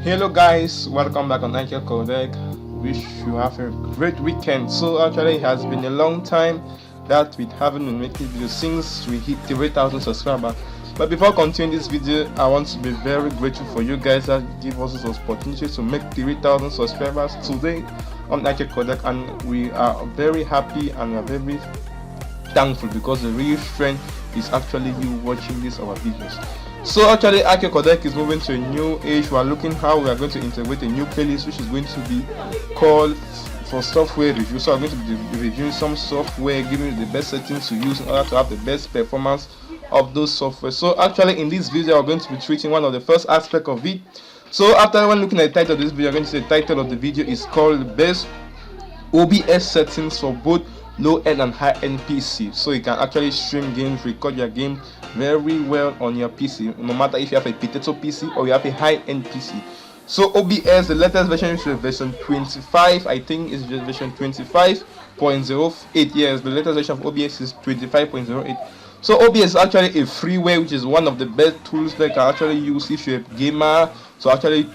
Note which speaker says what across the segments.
Speaker 1: Hello guys, welcome back on IQcodec. Wish you have a great weekend. So actually it has been a long time that we haven't been making videos since we hit 3,000 subscribers. But before continuing this video, I want to be very grateful for you guys that give us this opportunity to make 3,000 subscribers today on IQcodec, and we are very happy and we are very thankful because the real strength is actually you watching these our videos. So actually IQcodec is moving to a new age. We are looking how we are going to integrate a new playlist which is going to be called for software review. So I'm going to be reviewing some software, giving you the best settings to use in order to have the best performance of those software. So actually in this video I'm going to be treating one of the first aspect of it. So after when looking at the title of this video, I'm going to say the title of the video is called Best OBS Settings for both low-end and high-end PC. So you can actually stream games, record your game very well on your PC, no matter if you have a potato PC or you have a high-end PC. So OBS, the latest version is version 25. I think it's just version 25.08. Yes, the latest version of OBS is 25.08. So OBS is actually a freeware, which is one of the best tools that you can actually use if you're a gamer to actually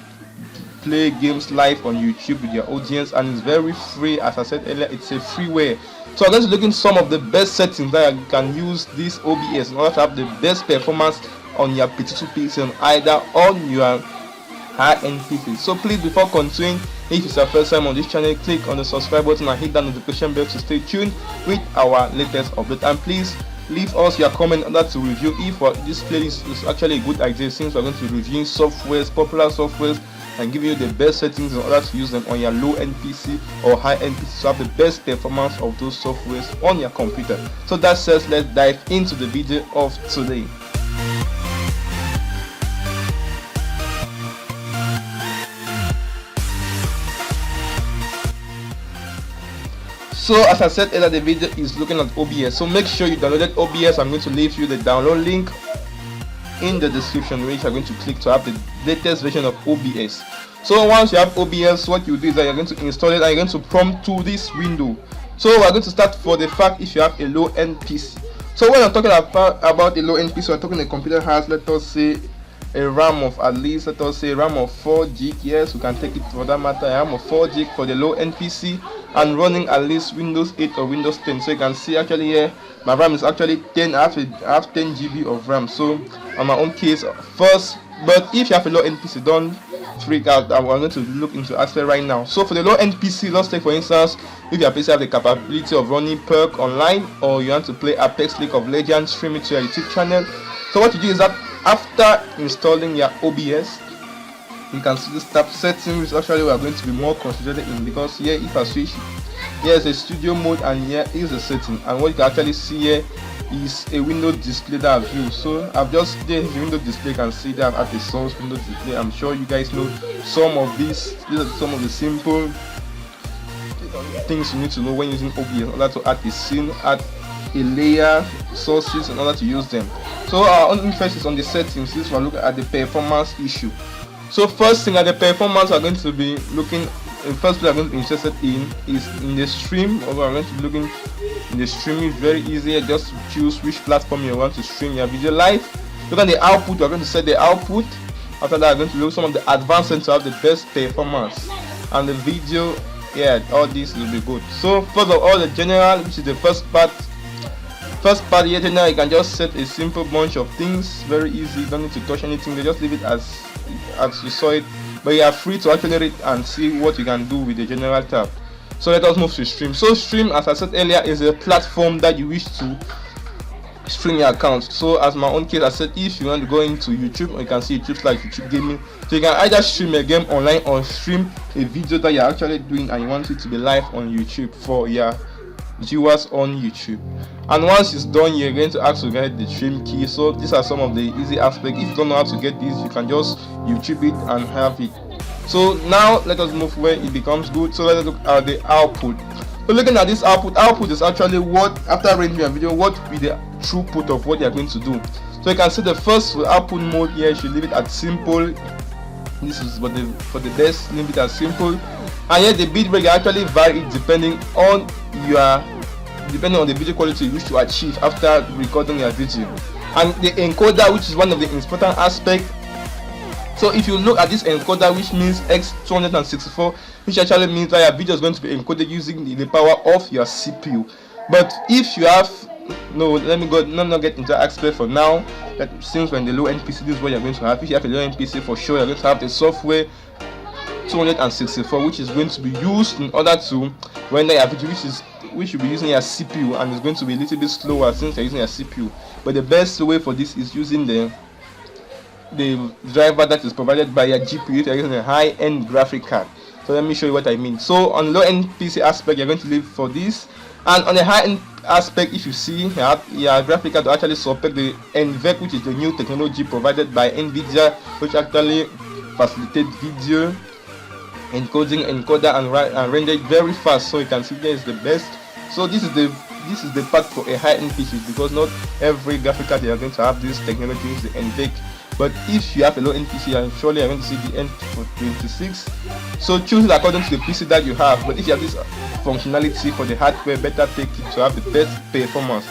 Speaker 1: play games live on YouTube with your audience, and it's very free. As I said earlier, it's a freeware. So I'm going to look into some of the best settings that you can use this OBS in order to have the best performance on your potato PC and either on your high-end PC. So please, before continuing, if it's your first time on this channel, click on the subscribe button and hit that notification bell to stay tuned with our latest update. And please leave us your comment on that to review if this playlist is actually a good idea, since we're going to be reviewing softwares, popular softwares, and give you the best settings in order to use them on your low-end PC or high-end PC to have the best performance of those softwares on your computer. So that says, let's dive into the video of today. So as I said earlier, the video is looking at OBS. So make sure you downloaded OBS. I'm going to leave you the download link in the description, which you are going to click to have the latest version of OBS. So once you have OBS, what you do is that you're going to install it and you're going to prompt to this window. So we're going to start for the fact if you have a low-end PC. So when I'm talking about a low-end PC, we're talking a computer has, let us say, a RAM of at least, let us say, a RAM of 4 gig. Yes, we can take it for that matter, a RAM of 4 gig for the low-end PC, and running at least Windows 8 or Windows 10. So you can see actually here my RAM is actually 10. I have 10 GB of RAM. So on my own case first, but if you have a low-end PC, don't freak out. I'm going to look into aspect right now. So for the low-end PC, let's take for instance, if your PC have the capability of running Perk online, or you want to play Apex League of Legends, stream it to your YouTube channel. So what you do is that after installing your OBS, you can see this tab settings, which actually we are going to be more concentrated in, because here if I switch, here is a studio mode and here is a setting, and what you can actually see here is a window display that I've used. So I've just there the window display. You can see that at the source window display. I'm sure you guys know some of these are some of the simple things you need to know when using OBS in order to add a scene, add a layer, sources in order to use them. So our own interest is on the settings. This one look at the performance issue. So first thing at the performance we're going to be looking, first thing I'm going to be interested in is in the stream. Or we're going to be looking in the streaming. It's very easy. Just choose which platform you want to stream your video live. Look at the output. We're going to set the output. After that, I'm going to look some of the advanced settings to have the best performance. And the video, yeah, all this will be good. So first of all, the general, which is the first part. First part here, general, you can just set a simple bunch of things. Very easy. You don't need to touch anything. You just leave it as you saw it, but you are free to actually read and see what you can do with the general tab. So let us move to stream. So stream, as I said earlier, is a platform that you wish to stream your account. So as my own case, I said if you want to go into YouTube, you can see YouTube like YouTube gaming. So you can either stream a game online or stream a video that you're actually doing and you want it to be live on YouTube for your viewers on YouTube. And once it's done, you're going to ask to get the stream key. So these are some of the easy aspects. If you don't know how to get these, you can just YouTube it and have it. So now let us move where it becomes good. So let's look at the output. So looking at this output is actually what, after rendering your video, what will be the throughput of what you're going to do. So you can see the first output mode here, you should leave it at simple. This is for the best, leave it as simple. And yet the bitrate actually vary depending on the video quality you wish to achieve after recording your video. And the encoder, which is one of the important aspects, So if you look at this encoder, which means X264, which actually means that your video is going to be encoded using the power of your CPU. But if you have let me not get into aspect for now. That since when the low end PC, this is what you're going to have. If you have a low end PC, for sure you're going to have the software 264, which is going to be used in order to render your video, which will be using your CPU, and it's going to be a little bit slower since you're using your CPU. But the best way for this is using the driver that is provided by your GPU if you're using a high-end graphic card. So let me show you what I mean. So on low-end PC aspect, you're going to leave for this, and on the high-end aspect, if you see your graphic card will actually support the NVEC, which is the new technology provided by NVIDIA, which actually facilitates video encoding, encoder, and render very fast. So you can see there is the best. So this is the part for a high-end PC, because not every graphic card are going to have this technology, the NVEC. But if you have a low-end PC, and surely you're going to see the N26. So choose it according to the PC that you have. But if you have this functionality for the hardware, better take it to have the best performance.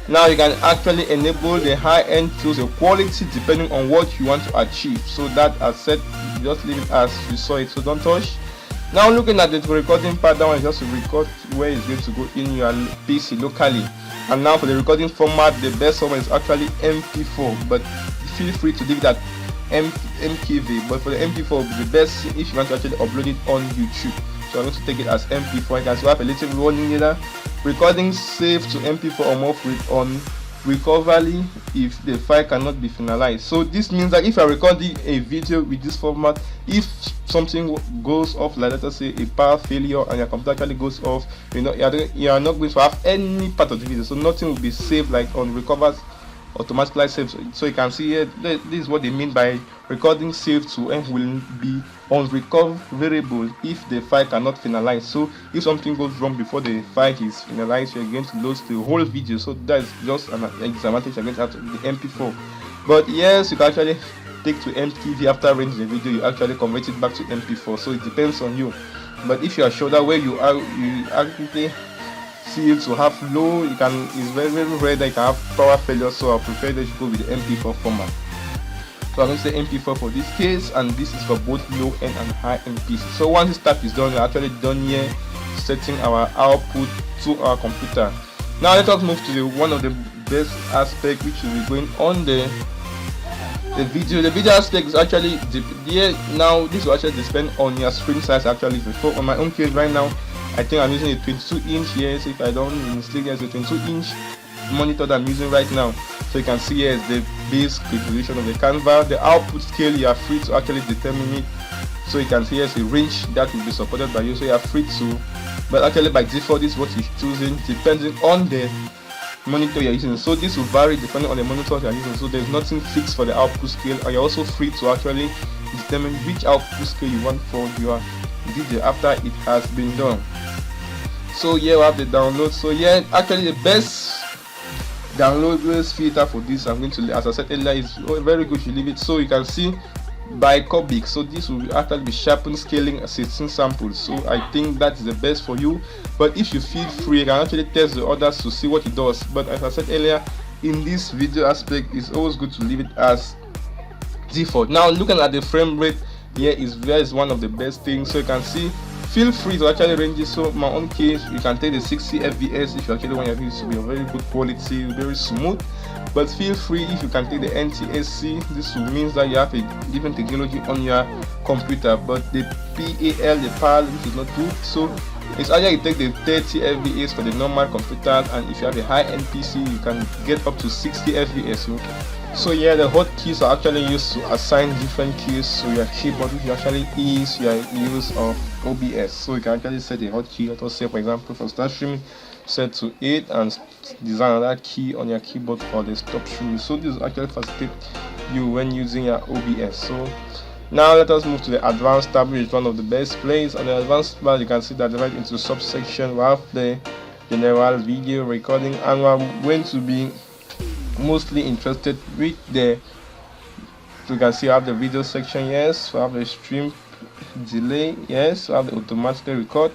Speaker 1: Now you can actually enable the high-end tools, the quality depending on what you want to achieve. So that, as said, you just leave it as you saw it, so don't touch. Now looking at the recording part, that one is just to record where it's going to go in your PC locally. And now for the recording format, the best one is actually MP4, but feel free to leave that MKV. But for the MP4, the best if you want to actually upload it on YouTube. So I'm going to take it as MP4. You can still have a little warning here. Recording saved to MP4 or more on recovery if the file cannot be finalized. So this means that if you're recording a video with this format, if something goes off, like let us say a power failure and your computer actually goes off, you are not going to have any part of the video, so nothing will be saved like on recovers automatically saved. So you can see here, this is what they mean by recording saved to and will be unrecoverable if the file cannot finalize. So if something goes wrong before the file is finalized, you're going to lose the whole video. So that's just an disadvantage against the MP4. But yes, you can actually take to MTV after rendering the video, you actually convert it back to MP4. So it depends on you. But if you are sure that where you are, you actually see it to have low, it's very rare that you can have power failure. So I prefer that you go with the MP4 format. So I'm going to say MP4 for this case, and this is for both low end and high end PC. So once this step is done, we're actually done here setting our output to our computer. Now let us move to one of the best aspect, which will be going on the video. The video aspect is actually now this will actually depend on your screen size. Actually, before on my own case right now, I think I'm using a 22-inch here. So if I don't mistake, there's a 22-inch monitor that I'm using right now. So you can see here is the base resolution of the Canva. The output scale, you are free to actually determine it. So you can see here's a range that will be supported by you, so you are free to, but actually by default this is what you're choosing depending on the monitor you're using. So this will vary depending on the monitor you're using. So there's nothing fixed for the output scale, and you're also free to actually determine which output scale you want for your video after it has been done. So here we have the download. So yeah, actually the best downloaders filter for this, I'm going to, as I said earlier, is very good. You leave it so you can see by cubic. So this will actually be sharpened scaling 16 samples. So I think that is the best for you. But if you feel free, you can actually test the others to see what it does. But as I said earlier, in this video aspect, it's always good to leave it as default. Now looking at the frame rate here is one of the best things. So you can see, feel free to actually range it. So my own case, you can take the 60 fps if you actually want your video to be of very good quality, very smooth. But feel free if you can take the NTSC. This will mean that you have a different technology on your computer. But the PAL, the PAL, which is not good. So it's either you take the 30 fps for the normal computer, and if you have a high-end PC, you can get up to 60 fps. So yeah, the hotkeys are actually used to assign different keys to your keyboard, which actually is your use of OBS. So you can actually set a hotkey. Let us say, for example, for start streaming, set to 8 and design another key on your keyboard for the stop streaming. So this will actually facilitate you when using your OBS. So now let us move to the advanced tab, which is one of the best places. On the advanced tab, you can see that right into subsection we have the general video recording, and we're going to be mostly interested with the, you can see I have the video section, yes, we have the stream delay, yes, we have the automatic record.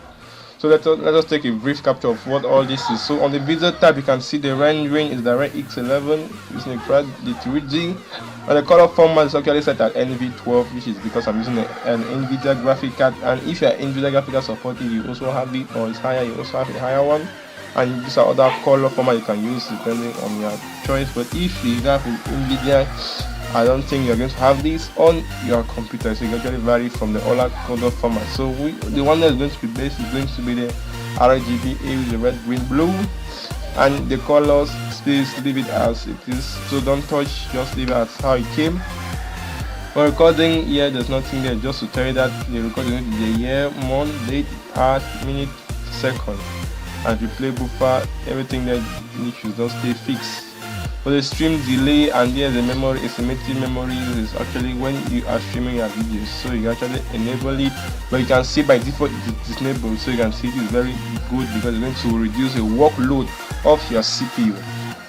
Speaker 1: So let us take a brief capture of what all this is. So on the video tab, you can see the rendering is DirectX 11 using the 3D, and the color format is actually set at NV12, which is because I'm using an NVIDIA graphic card. And if you are NVIDIA graphic card supported, you also have it, or it's higher, you also have a higher one. And these are other color format you can use depending on your choice. But if you have NVIDIA, I don't think you're going to have this on your computer, so you can actually vary from the other color format. So the one that's going to be based is going to be the RGB with the red, green, blue, and the colors, please leave it as it is, so don't touch, just leave it as how it came. For recording here, there's nothing there, just to tell you that the recording is the year, month, date, hour, minute, second, and if you play buffer, everything that should just stay fixed. For the stream delay, and there's a memory, estimated memory is actually when you are streaming your videos, so you actually enable it, but you can see by default it is disabled, so you can see it is very good because it's going to reduce the workload of your CPU.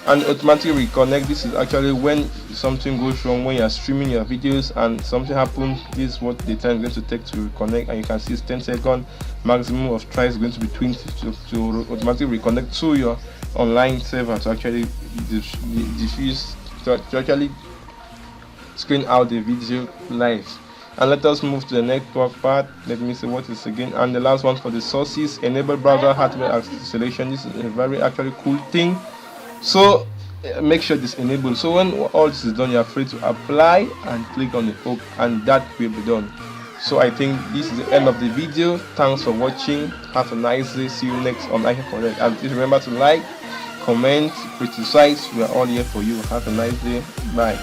Speaker 1: And automatically reconnect, this is actually when something goes wrong when you are streaming your videos and something happens. This is what the time is going to take to reconnect, and you can see it's 10 seconds maximum of tries going to be 20 to automatically reconnect to your online server to actually diffuse, to actually screen out the video live. And let us move to the network part. Let me see what is again. And the last one for the sources, enable browser hardware acceleration. This is a very actually cool thing, so make sure this enabled, so when all this is done, you are free to apply and click on the hook, and that will be done. So I think this is the end of the video. Thanks for watching. Have a nice day. See you next on IQcodec, and please remember to like, comment, criticize. We are all here for you. Have a nice day. Bye.